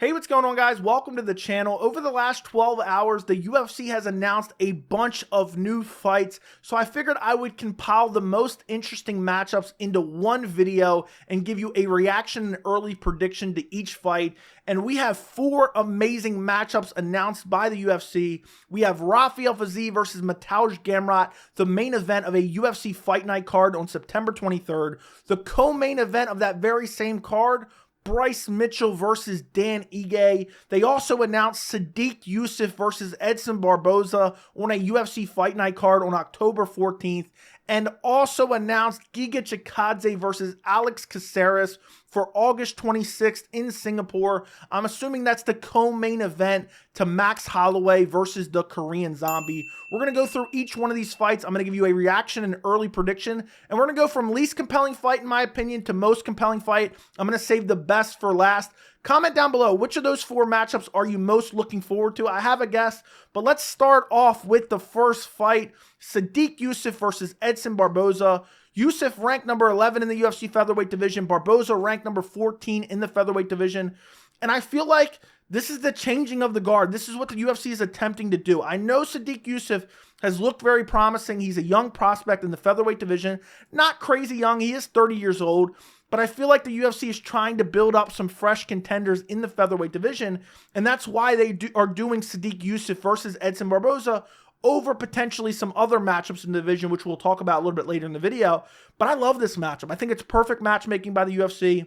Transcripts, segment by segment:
Hey, what's going on, guys? Welcome to the channel. Over the last 12 hours, the UFC has announced a bunch of new fights, so I figured I would compile the most interesting matchups into one video and give you a reaction and early prediction to each fight. And we have four amazing matchups announced by the UFC. We have Rafael Fiziev versus Mateusz Gamrot, the main event of a UFC Fight Night card on September 23rd. The co-main event of that very same card, Bryce Mitchell versus Dan Ige. They also announced Sodiq Yusuff versus Edson Barboza on a UFC Fight Night card on October 14th. And also announced Giga Chikadze versus Alex Caceres for August 26th in Singapore. I'm assuming that's the co-main event to Max Holloway versus the Korean Zombie. We're going to go through each one of these fights. I'm going to give you a reaction and early prediction. And we're going to go from least compelling fight, in my opinion, to most compelling fight. I'm going to save the best for last. Comment down below, which of those four matchups are you most looking forward to? I have a guess, but let's start off with the first fight. Sodiq Yusuff versus Edson Barboza. Yusuf ranked number 11 in the UFC featherweight division. Barboza ranked number 14 in the featherweight division. And I feel like this is the changing of the guard. This is what the UFC is attempting to do. I know Sodiq Yusuff has looked very promising. He's a young prospect in the featherweight division. Not crazy young. He is 30 years old. But I feel like the UFC is trying to build up some fresh contenders in the featherweight division. And that's why they are doing Sodiq Yusuff versus Edson Barboza over potentially some other matchups in the division, which we'll talk about a little bit later in the video. But I love this matchup. I think it's perfect matchmaking by the UFC.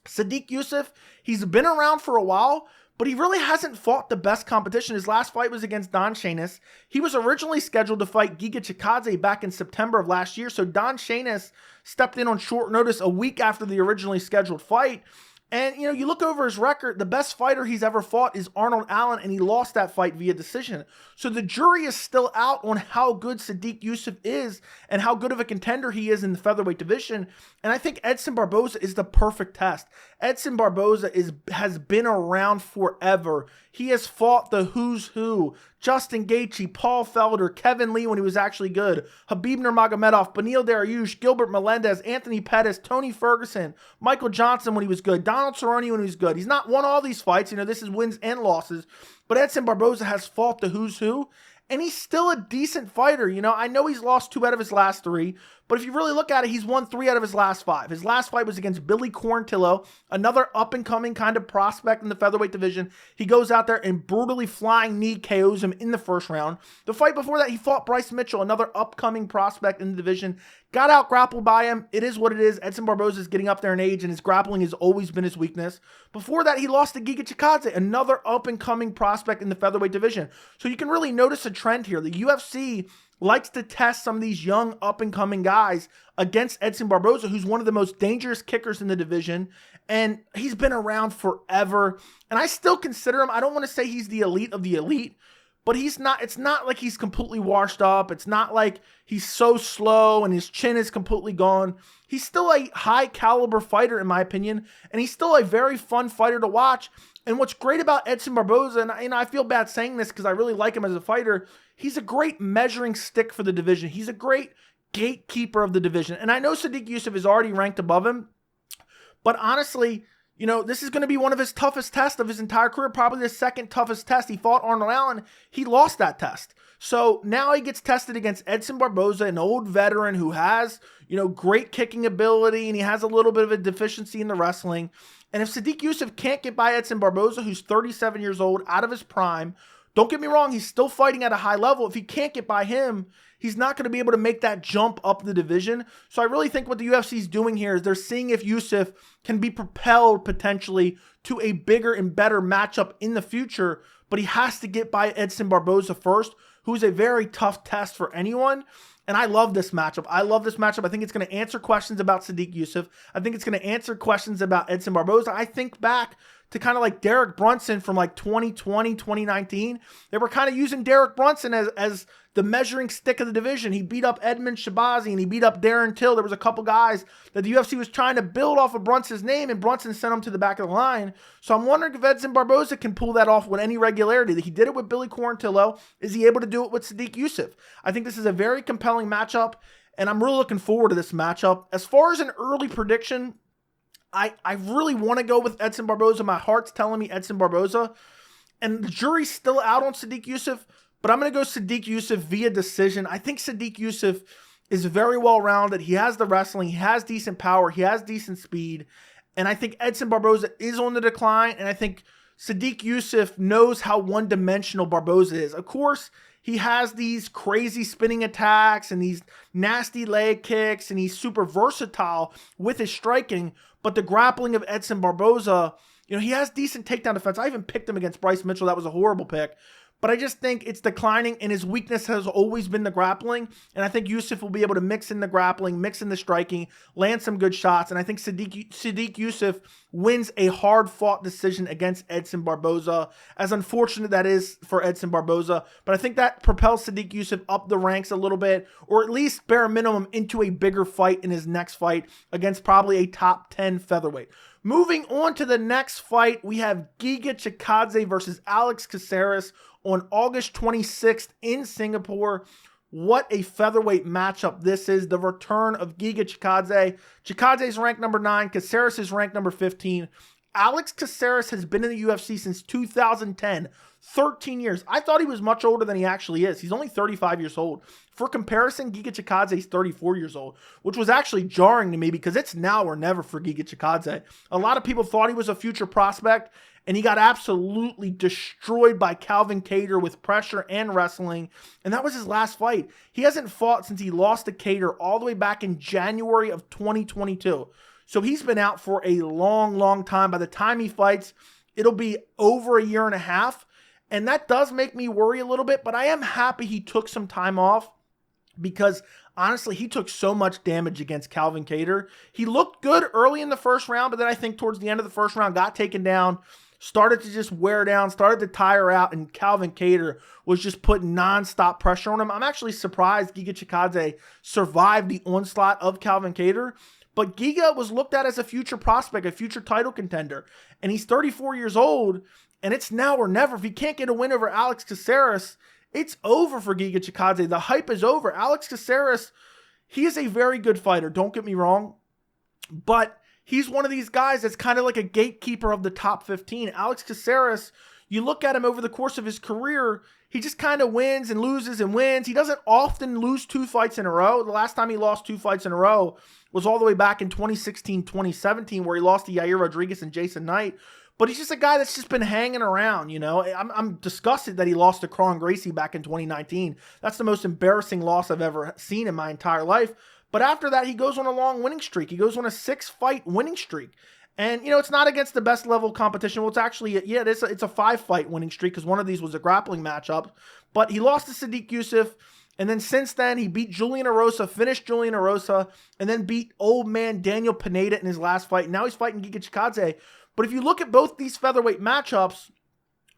Sodiq Yusuff, he's been around for a while, but he really hasn't fought the best competition. His last fight was against Dan Ige. He was originally scheduled to fight Giga Chikadze back in September of last year, so Dan Ige stepped in on short notice a week after the originally scheduled fight. And, you know, you look over his record, the best fighter he's ever fought is Arnold Allen, and he lost that fight via decision. So the jury is still out on how good Sodiq Yusuff is and how good of a contender he is in the featherweight division. And I think Edson Barboza is the perfect test. Edson Barboza has been around forever. He has fought the who's who. Justin Gaethje, Paul Felder, Kevin Lee when he was actually good, Khabib Nurmagomedov, Beneil Dariush, Gilbert Melendez, Anthony Pettis, Tony Ferguson, Michael Johnson when he was good, Donald Cerrone when he was good. He's not won all these fights. You know, this is wins and losses. But Edson Barboza has fought the who's who, and he's still a decent fighter. You know, I know he's lost 2 out of his last 3, but if you really look at it, he's won 3 out of his last 5. His last fight was against Billy Quarantillo, another up-and-coming kind of prospect in the featherweight division. He goes out there and brutally flying knee KOs him in the first round. The fight before that, he fought Bryce Mitchell, another upcoming prospect in the division. Got out grappled by him. It is what it is. Edson Barboza is getting up there in age, and his grappling has always been his weakness. Before that, he lost to Giga Chikadze, another up-and-coming prospect in the featherweight division. So you can really notice a trend here. The UFC likes to test some of these young up-and-coming guys against Edson Barboza, who's one of the most dangerous kickers in the division, and he's been around forever. And I still consider him, I don't want to say he's the elite of the elite, but he's not. It's not like he's completely washed up. It's not like he's so slow and his chin is completely gone. He's still a high caliber fighter, in my opinion, and he's still a very fun fighter to watch. And what's great about Edson Barboza, and I feel bad saying this because I really like him as a fighter, he's a great measuring stick for the division. He's a great gatekeeper of the division. And I know Sodiq Yusuff is already ranked above him, but honestly, you know, this is going to be one of his toughest tests of his entire career, probably the second toughest test. He fought Arnold Allen. He lost that test. So now he gets tested against Edson Barboza, an old veteran who has, you know, great kicking ability, and he has a little bit of a deficiency in the wrestling. And if Sodiq Yusuff can't get by Edson Barboza, who's 37 years old, out of his prime, don't get me wrong, he's still fighting at a high level. If he can't get by him, he's not going to be able to make that jump up the division. So I really think what the UFC is doing here is they're seeing if Yusuf can be propelled potentially to a bigger and better matchup in the future, but he has to get by Edson Barboza first, who's a very tough test for anyone. And I love this matchup. I love this matchup. I think it's going to answer questions about Sodiq Yusuff. I think it's going to answer questions about Edson Barboza. I think back to kind of like Derek Brunson from like 2020, 2019. They were kind of using Derek Brunson as the measuring stick of the division. He beat up Edmund Shabazi and he beat up Darren Till. There was a couple guys that the UFC was trying to build off of Brunson's name, and Brunson sent him to the back of the line. So I'm wondering if Edson Barboza can pull that off with any regularity. He did it with Billy Quarantillo. Is he able to do it with Sodiq Yusuff? I think this is a very compelling matchup, and I'm really looking forward to this matchup. As far as an early prediction, I really want to go with Edson Barboza. My heart's telling me Edson Barboza. And the jury's still out on Sodiq Yusuff, but I'm going to go Sodiq Yusuff via decision. I think Sodiq Yusuff is very well-rounded. He has the wrestling. He has decent power. He has decent speed. And I think Edson Barboza is on the decline. And I think Sodiq Yusuff knows how one-dimensional Barboza is. Of course, he has these crazy spinning attacks and these nasty leg kicks, and he's super versatile with his striking. But the grappling of Edson Barboza, you know, he has decent takedown defense. I even picked him against Bryce Mitchell. That was a horrible pick. But I just think it's declining, and his weakness has always been the grappling. And I think Yusuf will be able to mix in the grappling, mix in the striking, land some good shots. And I think Sodiq Yusuff wins a hard-fought decision against Edson Barboza, as unfortunate that is for Edson Barboza. But I think that propels Sodiq Yusuff up the ranks a little bit, or at least bare minimum into a bigger fight in his next fight against probably a top 10 featherweight. Moving on to the next fight, we have Giga Chikadze versus Alex Caceres on August 26th in Singapore. What a featherweight matchup this is. The return of Giga Chikadze. Chikadze is ranked number 9. Caceres is ranked number 15. Alex Caceres has been in the UFC since 2010. 13 years. I thought he was much older than he actually is. He's only 35 years old. For comparison, Giga Chikadze is 34 years old, which was actually jarring to me because it's now or never for Giga Chikadze. A lot of people thought he was a future prospect, and he got absolutely destroyed by Calvin Kattar with pressure and wrestling, and that was his last fight. He hasn't fought since he lost to Kattar all the way back in January of 2022. So he's been out for a long, long time. By the time he fights, it'll be over a year and a half. And that does make me worry a little bit, but I am happy he took some time off because, honestly, he took so much damage against Calvin Kattar. He looked good early in the first round, but then I think towards the end of the first round got taken down, started to just wear down, started to tire out, and Calvin Kattar was just putting nonstop pressure on him. I'm actually surprised Giga Chikadze survived the onslaught of Calvin Kattar. But Giga was looked at as a future prospect, a future title contender. And he's 34 years old, and it's now or never. If he can't get a win over Alex Caceres, it's over for Giga Chikadze. The hype is over. Alex Caceres, he is a very good fighter, don't get me wrong. But he's one of these guys that's kind of like a gatekeeper of the top 15. Alex Caceres, you look at him over the course of his career, he just kind of wins and loses and wins. He doesn't often lose 2 fights in a row. The last time he lost 2 fights in a row was all the way back in 2016-2017, where he lost to Yair Rodriguez and Jason Knight. But he's just a guy that's just been hanging around, you know. I'm disgusted that he lost to Kron Gracie back in 2019. That's the most embarrassing loss I've ever seen in my entire life. But after that, he goes on a long winning streak. He goes on a 6-fight winning streak. And, you know, it's not against the best level competition. Well, it's actually, yeah, it's a 5-fight winning streak because one of these was a grappling matchup. But he lost to Sodiq Yusuff. And then since then, he beat Julian Erosa, finished Julian Erosa, and then beat old man Daniel Pineda in his last fight. Now he's fighting Giga Chikadze. But if you look at both these featherweight matchups,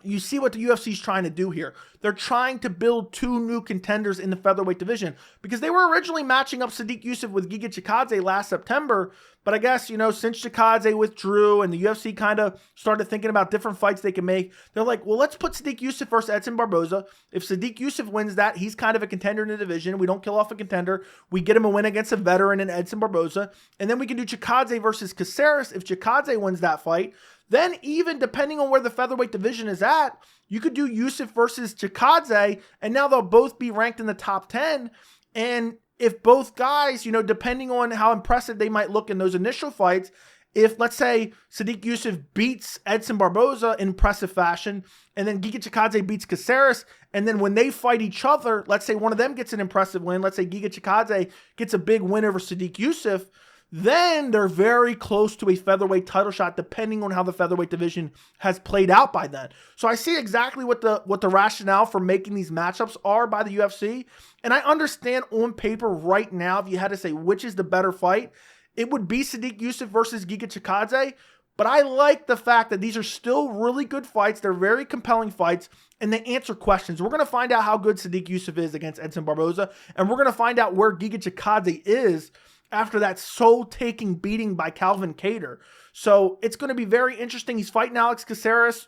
you see what the UFC is trying to do here. They're trying to build 2 new contenders in the featherweight division because they were originally matching up Sodiq Yusuff with Giga Chikadze last September. But I guess, you know, since Chikadze withdrew and the UFC kind of started thinking about different fights they can make, they're like, well, let's put Sodiq Yusuff versus Edson Barboza. If Sodiq Yusuff wins that, he's kind of a contender in the division. We don't kill off a contender. We get him a win against a veteran in Edson Barboza. And then we can do Chikadze versus Caceres. If Chikadze wins that fight, then even depending on where the featherweight division is at, you could do Yusuf versus Chikadze, and now they'll both be ranked in the top 10. And if both guys, you know, depending on how impressive they might look in those initial fights, if, let's say, Sodiq Yusuff beats Edson Barboza in impressive fashion, and then Giga Chikadze beats Caceres, and then when they fight each other, let's say one of them gets an impressive win, let's say Giga Chikadze gets a big win over Sodiq Yusuff, then they're very close to a featherweight title shot, depending on how the featherweight division has played out by then. So I see exactly what the rationale for making these matchups are by the UFC. And I understand on paper right now, if you had to say which is the better fight, it would be Sodiq Yusuff versus Giga Chikadze. But I like the fact that these are still really good fights. They're very compelling fights, and they answer questions. We're going to find out how good Sodiq Yusuff is against Edson Barboza, and we're going to find out where Giga Chikadze is after that soul-taking beating by Calvin Kattar. So it's going to be very interesting. He's fighting Alex Caceres.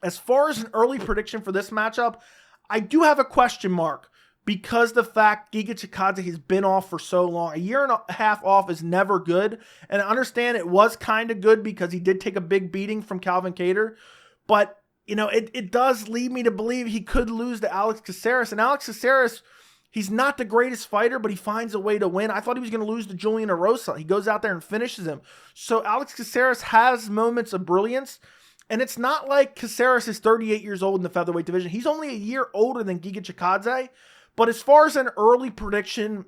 As far as an early prediction for this matchup, I do have a question mark because the fact Giga Chikadze has been off for so long. A year and a half off is never good. And I understand it was kind of good because he did take a big beating from Calvin Kattar. But, you know, it does lead me to believe he could lose to Alex Caceres. And Alex Caceres, he's not the greatest fighter, but he finds a way to win. I thought he was going to lose to Julian Erosa. He goes out there and finishes him. So Alex Caceres has moments of brilliance. And it's not like Caceres is 38 years old in the featherweight division. He's only a year older than Giga Chikadze. But as far as an early prediction,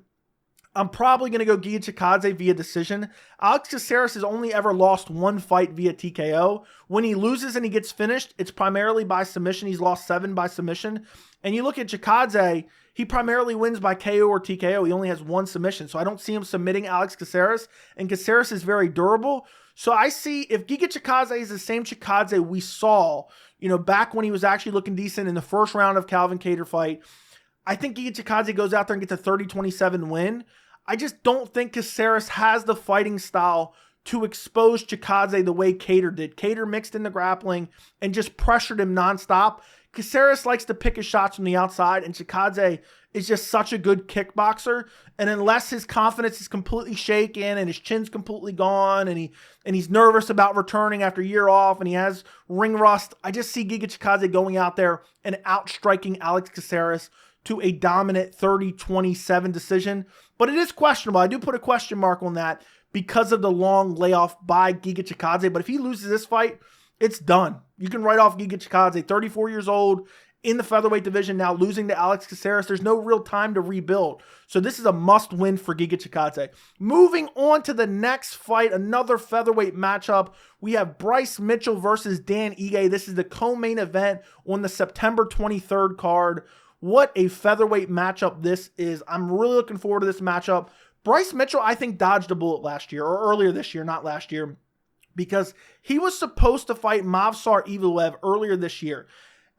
I'm probably going to go Giga Chikadze via decision. Alex Caceres has only ever lost one fight via TKO. When he loses and he gets finished, it's primarily by submission. He's lost 7 by submission. And you look at Chikadze, he primarily wins by KO or TKO. He only has 1 submission. So I don't see him submitting Alex Caceres. And Caceres is very durable. So I see if Giga Chikadze is the same Chikadze we saw, you know, back when he was actually looking decent in the first round of Calvin Kattar fight, I think Giga Chikadze goes out there and gets a 30-27 win. I just don't think Caceres has the fighting style to expose Chikadze the way Kattar did. Kattar mixed in the grappling and just pressured him nonstop. Caceres likes to pick his shots from the outside, and Chikadze is just such a good kickboxer. And unless his confidence is completely shaken and his chin's completely gone and he's nervous about returning after a year off and he has ring rust, I just see Giga Chikadze going out there and outstriking Alex Caceres to a dominant 30-27 decision. But it is questionable. I do put a question mark on that because of the long layoff by Giga Chikadze. But if he loses this fight, it's done. You can write off Giga Chikadze, 34 years old, in the featherweight division, now losing to Alex Caceres. There's no real time to rebuild. So this is a must-win for Giga Chikadze. Moving on to the next fight, another featherweight matchup. We have Bryce Mitchell versus Dan Ige. This is the co-main event on the September 23rd card. What a featherweight matchup this is. I'm really looking forward to this matchup. Bryce Mitchell, I think, dodged a bullet last year, or earlier this year, not last year, because he was supposed to fight Movsar Evloev earlier this year.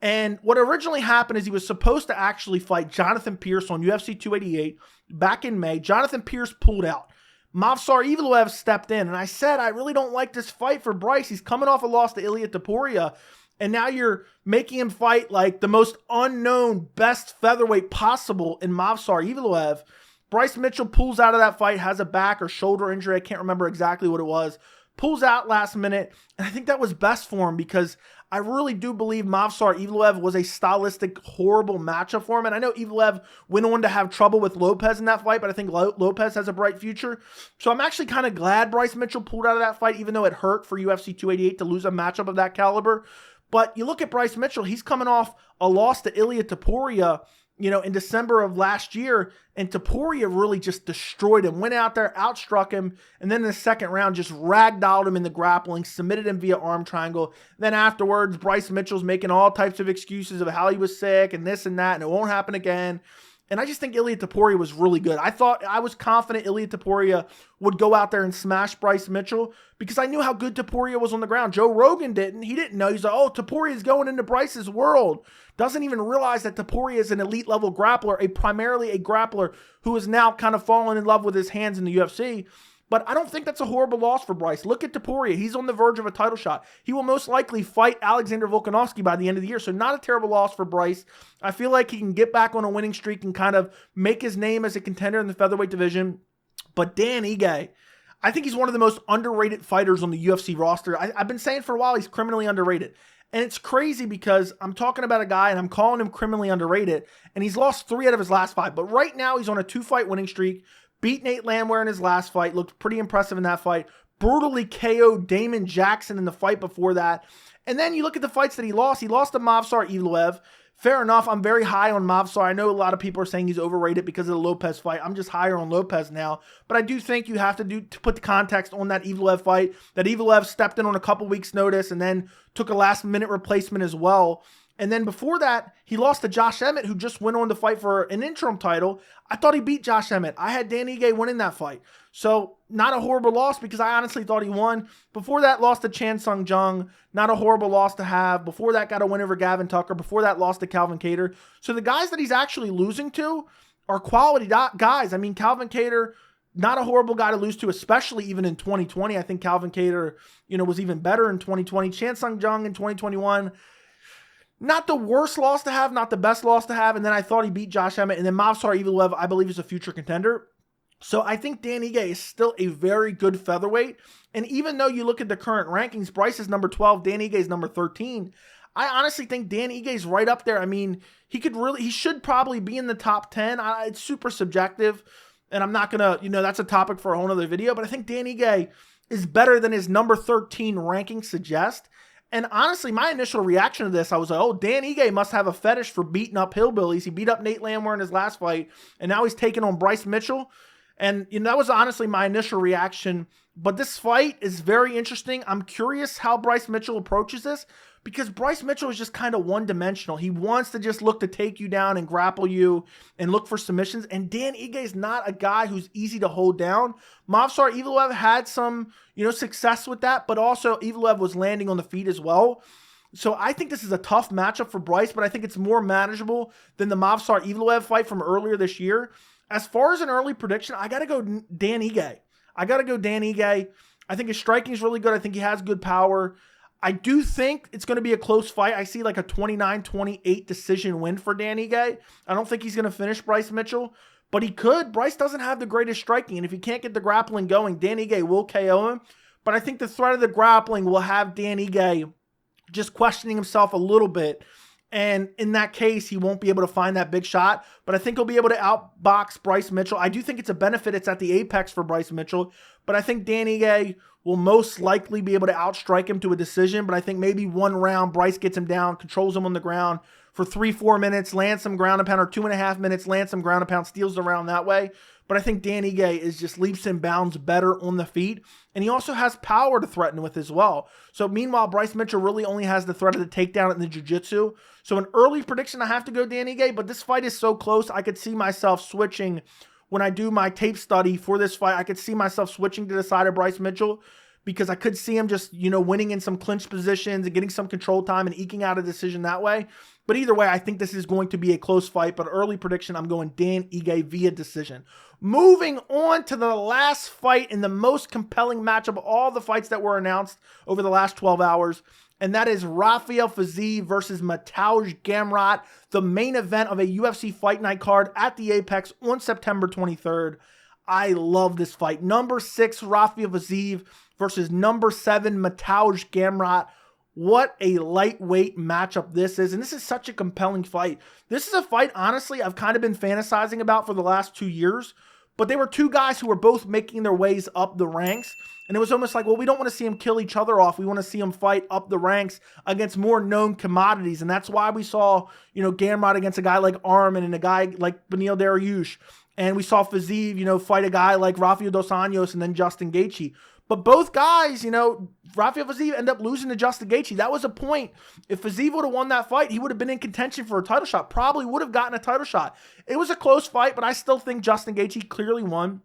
And what originally happened is he was supposed to actually fight Jonathan Pierce on UFC 288 back in May. Jonathan Pierce pulled out. Movsar Evloev stepped in, and I said, I really don't like this fight for Bryce. He's coming off a loss to Ilia Topuria. And now you're making him fight like the most unknown, best featherweight possible in Movsar Evloev. Bryce Mitchell pulls out of that fight, has a back or shoulder injury. I can't remember exactly what it was. Pulls out last minute. And I think that was best for him because I really do believe Movsar Evloev was a stylistic, horrible matchup for him. And I know Evloev went on to have trouble with Lopez in that fight, but I think Lopez has a bright future. So I'm actually kind of glad Bryce Mitchell pulled out of that fight, even though it hurt for UFC 288 to lose a matchup of that caliber. But you look at Bryce Mitchell, he's coming off a loss to Ilia Topuria, you know, in December of last year, and Topuria really just destroyed him, went out there, outstruck him, and then in the second round just ragdolled him in the grappling, submitted him via arm triangle. Then afterwards, Bryce Mitchell's making all types of excuses of how he was sick and this and that, and it won't happen again. And I just think Ilia Topuria was really good. I was confident Ilia Topuria would go out there and smash Bryce Mitchell because I knew how good Topuria was on the ground. Joe Rogan didn't. He didn't know. He's like, oh, Topuria is going into Bryce's world. Doesn't even realize that Topuria is an elite level grappler, primarily a grappler who is now kind of fallen in love with his hands in the UFC. But I don't think that's a horrible loss for Bryce. Look at Topuria. He's on the verge of a title shot. He will most likely fight Alexander Volkanovski by the end of the year. So not a terrible loss for Bryce. I feel like he can get back on a winning streak and kind of make his name as a contender in the featherweight division. But Dan Ige, I think he's one of the most underrated fighters on the UFC roster. I've been saying for a while he's criminally underrated. And it's crazy because I'm talking about a guy and I'm calling him criminally underrated. And he's lost 3 out of his last 5. But right now he's on a 2-fight winning streak. Beat Nate Landwehr in his last fight. Looked pretty impressive in that fight. Brutally KO'd Damon Jackson in the fight before that. And then you look at the fights that he lost. He lost to Movsar Evloev. Fair enough. I'm very high on Movsar. I know a lot of people are saying he's overrated because of the Lopez fight. I'm just higher on Lopez now. But I do think you have to put the context on that Evloev fight. That Evloev stepped in on a couple weeks' notice and then took a last-minute replacement as well. And then before that, he lost to Josh Emmett, who just went on to fight for an interim title. I thought he beat Josh Emmett. I had Dan Ige winning that fight. So not a horrible loss because I honestly thought he won. Before that, lost to Chan Sung Jung. Not a horrible loss to have. Before that, got a win over Gavin Tucker. Before that, lost to Calvin Kattar. So the guys that he's actually losing to are quality guys. I mean, Calvin Kattar, not a horrible guy to lose to, especially even in 2020. I think Calvin Kattar, was even better in 2020. Chan Sung Jung in 2021. not the worst loss to have, not the best loss to have. And then I thought he beat Josh Emmett. And then Movsar Evloev, I believe, is a future contender. So I think Dan Ige is still a very good featherweight. And even though you look at the current rankings, Bryce is number 12, Dan Ige is number 13. I honestly think Dan Ige is right up there. I mean, he should probably be in the top 10. It's super subjective. And I'm not going to, that's a topic for a whole nother video. But I think Dan Ige is better than his number 13 ranking suggests. And honestly, my initial reaction to this, I was like, oh, Dan Ige must have a fetish for beating up hillbillies. He beat up Nate Landwehr in his last fight, and now he's taking on Bryce Mitchell. And that was honestly my initial reaction. But this fight is very interesting. I'm curious how Bryce Mitchell approaches this, because Bryce Mitchell is just kind of one-dimensional. He wants to just look to take you down and grapple you and look for submissions. And Dan Ige is not a guy who's easy to hold down. Movsar Evloev had some, success with that, but also Evloev was landing on the feet as well. So I think this is a tough matchup for Bryce, but I think it's more manageable than the Movsar Evloev fight from earlier this year. As far as an early prediction, I got to go Dan Ige. I think his striking is really good. I think he has good power. I do think it's going to be a close fight. I see like a 29-28 decision win for Dan Ige. I don't think he's going to finish Bryce Mitchell, but he could. Bryce doesn't have the greatest striking, and if he can't get the grappling going, Dan Ige will KO him. But I think the threat of the grappling will have Dan Ige just questioning himself a little bit. And in that case, he won't be able to find that big shot. But I think he'll be able to outbox Bryce Mitchell. I do think it's a benefit. It's at the apex for Bryce Mitchell. But I think Dan Ige will most likely be able to outstrike him to a decision. But I think maybe one round, Bryce gets him down, controls him on the ground for 3-4 minutes, lands some ground and pound, or 2.5 minutes, lands some ground and pound, steals the round that way. But I think Dan Ige is just leaps and bounds better on the feet. And he also has power to threaten with as well. So meanwhile, Bryce Mitchell really only has the threat of the takedown in the jiu-jitsu. So an early prediction, I have to go Dan Ige, but this fight is so close, I could see myself switching. When I do my tape study for this fight, I could see myself switching to the side of Bryce Mitchell, because I could see him just, winning in some clinch positions and getting some control time and eking out a decision that way. But either way, I think this is going to be a close fight. But early prediction, I'm going Dan Ige via decision. Moving on to the last fight in the most compelling matchup of all the fights that were announced over the last 12 hours. And that is Rafael Fiziev versus Mateusz Gamrot, the main event of a UFC Fight Night card at the Apex on September 23rd. I love this fight. Number 6, Rafael Fiziev versus number 7, Mateusz Gamrot. What a lightweight matchup this is. And this is such a compelling fight. This is a fight, honestly, I've kind of been fantasizing about for the last 2 years. But they were two guys who were both making their ways up the ranks. And it was almost like, well, we don't want to see them kill each other off. We want to see them fight up the ranks against more known commodities. And that's why we saw, Gamrot against a guy like Arman and a guy like Beneil Dariush. And we saw Fiziev, fight a guy like Rafael Dos Anjos and then Justin Gaethje. But both guys, Rafael Fiziev ended up losing to Justin Gaethje. That was a point. If Fiziev would have won that fight, he would have been in contention for a title shot. Probably would have gotten a title shot. It was a close fight, but I still think Justin Gaethje clearly won.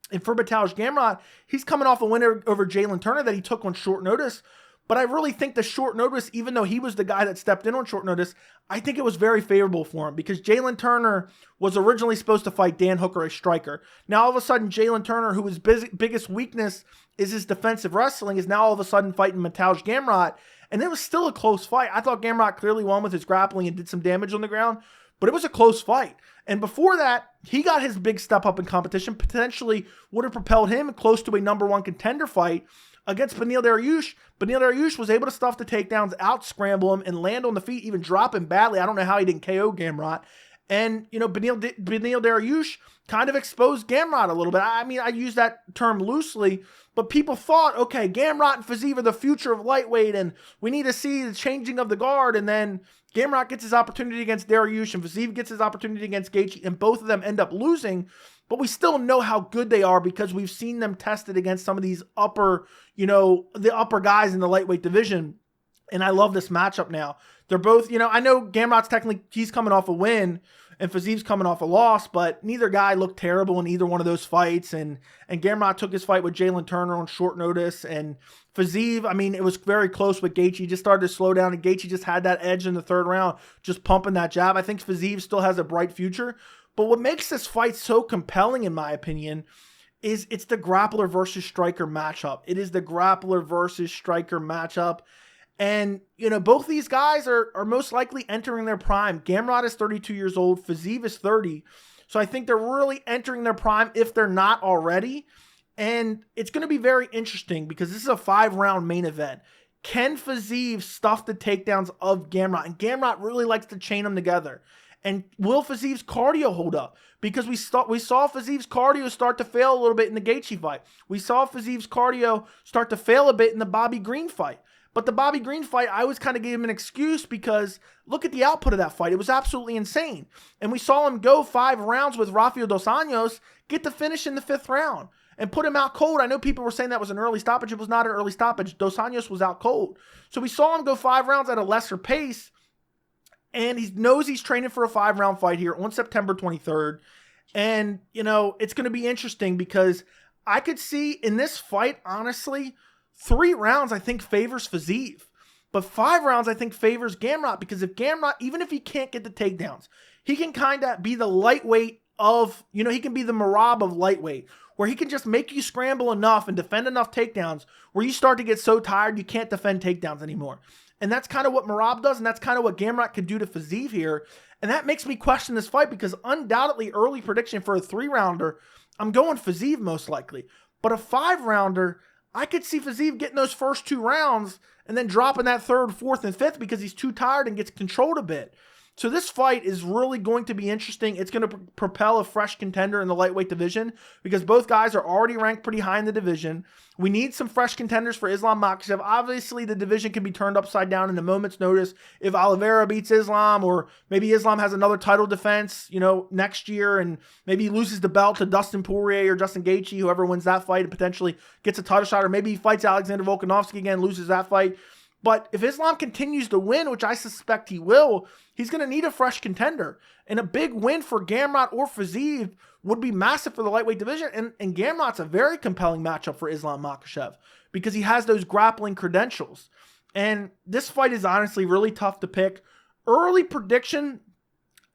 And for Mateusz Gamrot, he's coming off a win over Jalen Turner that he took on short notice. But I really think the short notice, even though he was the guy that stepped in on short notice, I think it was very favorable for him, because Jalen Turner was originally supposed to fight Dan Hooker, a striker. Now all of a sudden, Jalen Turner, who his biggest weakness is his defensive wrestling, is now all of a sudden fighting Mateusz Gamrot. And it was still a close fight. I thought Gamrot clearly won with his grappling and did some damage on the ground, but it was a close fight. And before that, he got his big step up in competition, potentially would have propelled him close to a number 1 contender fight against Beneil Dariush. Beneil Dariush was able to stuff the takedowns, out-scramble him, and land on the feet, even drop him badly. I don't know how he didn't KO Gamrot. And, Beneil Dariush kind of exposed Gamrot a little bit. I mean, I use that term loosely, but people thought, okay, Gamrot and Fiziev are the future of lightweight, and we need to see the changing of the guard. And then Gamrot gets his opportunity against Dariush, and Fiziev gets his opportunity against Gaethje, and both of them end up losing. But we still know how good they are, because we've seen them tested against some of these upper, the upper guys in the lightweight division. And I love this matchup now. They're both, I know Gamrot's technically, he's coming off a win, and Fiziev's coming off a loss, but neither guy looked terrible in either one of those fights. And Gamrot took his fight with Jalen Turner on short notice. And Fiziev, I mean, it was very close with Gaethje. He just started to slow down, and Gaethje just had that edge in the 3rd round, just pumping that jab. I think Fiziev still has a bright future. But what makes this fight so compelling, in my opinion, is it's the grappler versus striker matchup. It is the grappler versus striker matchup. And, you know, both these guys are most likely entering their prime. Gamrot is 32 years old. Fiziev is 30. So I think they're really entering their prime if they're not already. And it's going to be very interesting because this is a 5-round main event. Can Fiziev stuff the takedowns of Gamrot? And Gamrot really likes to chain them together. And will Fiziev's cardio hold up? Because we saw Fiziev's cardio start to fail a little bit in the Gaethje fight. We saw Fiziev's cardio start to fail a bit in the Bobby Green fight. But the Bobby Green fight, I always kind of gave him an excuse because look at the output of that fight. It was absolutely insane. And we saw him go 5 rounds with Rafael Dos Anjos, get the finish in the 5th round, and put him out cold. I know people were saying that was an early stoppage. It was not an early stoppage. Dos Anjos was out cold. So we saw him go 5 rounds at a lesser pace, and he knows he's training for a 5-round fight here on September 23rd. And, you know, it's going to be interesting because I could see in this fight, honestly, 3 rounds I think favors Fiziev, but 5 rounds I think favors Gamrot, because if Gamrot, even if he can't get the takedowns, he can kind of be the lightweight of, you know, he can be the Merab of lightweight, where he can just make you scramble enough and defend enough takedowns where you start to get so tired you can't defend takedowns anymore. And that's kind of what Merab does, and that's kind of what Gamrot could do to Fiziev here. And that makes me question this fight because undoubtedly early prediction for a 3-rounder, I'm going Fiziev most likely. But a 5-rounder, I could see Fiziev getting those first 2 rounds and then dropping that 3rd, 4th, and 5th because he's too tired and gets controlled a bit. So this fight is really going to be interesting. It's going to propel a fresh contender in the lightweight division because both guys are already ranked pretty high in the division. We need some fresh contenders for Islam Makhachev. Obviously, the division can be turned upside down in a moment's notice if Oliveira beats Islam, or maybe Islam has another title defense, you know, next year, and maybe he loses the belt to Dustin Poirier or Justin Gaethje, whoever wins that fight and potentially gets a title shot, or maybe he fights Alexander Volkanovski again, loses that fight. But if Islam continues to win, which I suspect he will, he's going to need a fresh contender. And a big win for Gamrot or Fiziev would be massive for the lightweight division. And Gamrot's a very compelling matchup for Islam Makhachev because he has those grappling credentials. And this fight is honestly really tough to pick. Early prediction,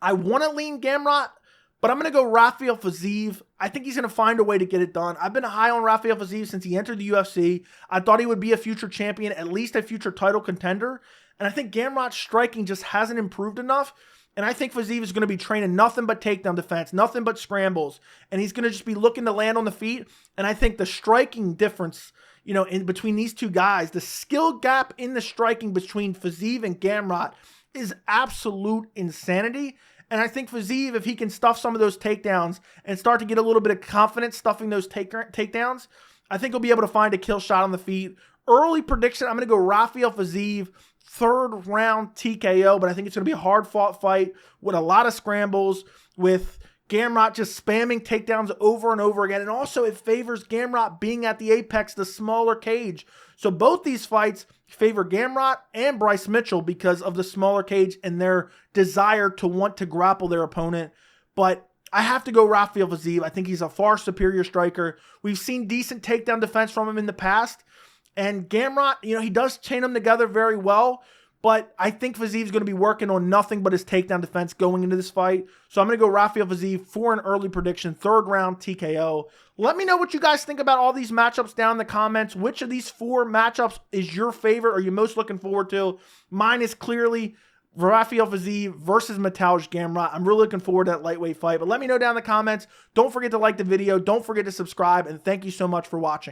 I want to lean Gamrot, but I'm going to go Rafael Fiziev. I think he's going to find a way to get it done. I've been high on Rafael Fiziev since he entered the UFC. I thought he would be a future champion, at least a future title contender. And I think Gamrot's striking just hasn't improved enough. And I think Fiziev is going to be training nothing but takedown defense, nothing but scrambles. And he's going to just be looking to land on the feet. And I think the striking difference, you know, in between these two guys, the skill gap in the striking between Fiziev and Gamrot is absolute insanity. And I think Fiziev, if he can stuff some of those takedowns and start to get a little bit of confidence stuffing those takedowns, I think he'll be able to find a kill shot on the feet. Early prediction, I'm going to go Rafael Fiziev, 3rd round TKO, but I think it's going to be a hard-fought fight with a lot of scrambles, with Gamrot just spamming takedowns over and over again. And also it favors Gamrot being at the apex, the smaller cage. So both these fights favor Gamrot and Bryce Mitchell because of the smaller cage and their desire to want to grapple their opponent. But I have to go Rafael Fiziev. I think he's a far superior striker. We've seen decent takedown defense from him in the past. And Gamrot, you know, he does chain them together very well. But I think Fiziev's going to be working on nothing but his takedown defense going into this fight. So I'm going to go Rafael Fiziev for an early prediction, 3rd round TKO. Let me know what you guys think about all these matchups down in the comments. Which of these 4 matchups is your favorite or you're most looking forward to? Mine is clearly Rafael Fiziev versus Mateusz Gamrot. I'm really looking forward to that lightweight fight. But let me know down in the comments. Don't forget to like the video. Don't forget to subscribe. And thank you so much for watching.